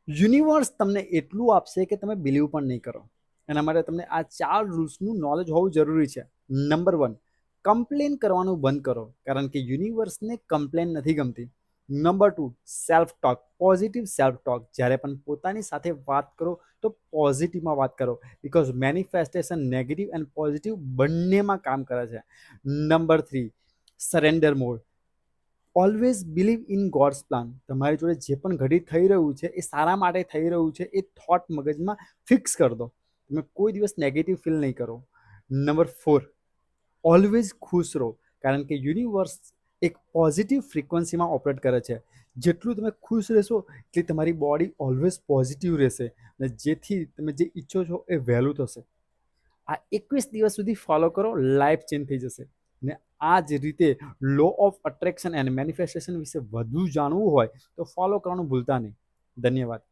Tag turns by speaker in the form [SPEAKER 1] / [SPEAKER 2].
[SPEAKER 1] Universe તમને એટલું આપશે કે તમે બિલીવ પણ નહીં કરો. એના માટે તમને આ 4 રૂલ્સનું નોલેજ હોવું જરૂરી છે. નંબર 1, કમ્પ્લેન કરવાનું બંધ કરો, કારણ કે યુનિવર્સને કમ્પ્લેન નથી ગમતી. Number 2, self talk, positive self talk. જ્યારે પણ પોતાની સાથે વાત કરો તો પોઝિટિવમાં વાત કરો, because manifestation negative and positive બંનેમાં કામ કરે છે. Number 3, surrender mode. Always believe in gods plan. તમારી જોડે જે પણ ઘડી થઈ રહ્યું છે એ સારા માટે થઈ રહ્યું છે, એ થોટ મગજમાં ફિક્સ કરી દો. તમે કોઈ દિવસ નેગેટિવ ફીલ નહીં કરો. નંબર 4, ઓલવેઝ ખુશ રહો, કારણ કે યુનિવર્સ એક પોઝિટિવ ફ્રીક્વન્સીમાં ઓપરેટ કરે છે. જેટલું તમે ખુશ રહેશો એટલી તમારી બોડી ઓલવેઝ પોઝિટિવ રહેશે, અને જેથી તમે જે ઈચ્છો છો એ વહેલું થશે. આ 21 દિવસ સુધી ફોલો કરો, લાઈફ ચેન્જ થઈ જશે. ને આ જ રીતે law of attraction and manifestation વિશે વધુ જાણવું હોય તો ફોલો કરવાનું ભૂલતા નહીં. ધન્યવાદ.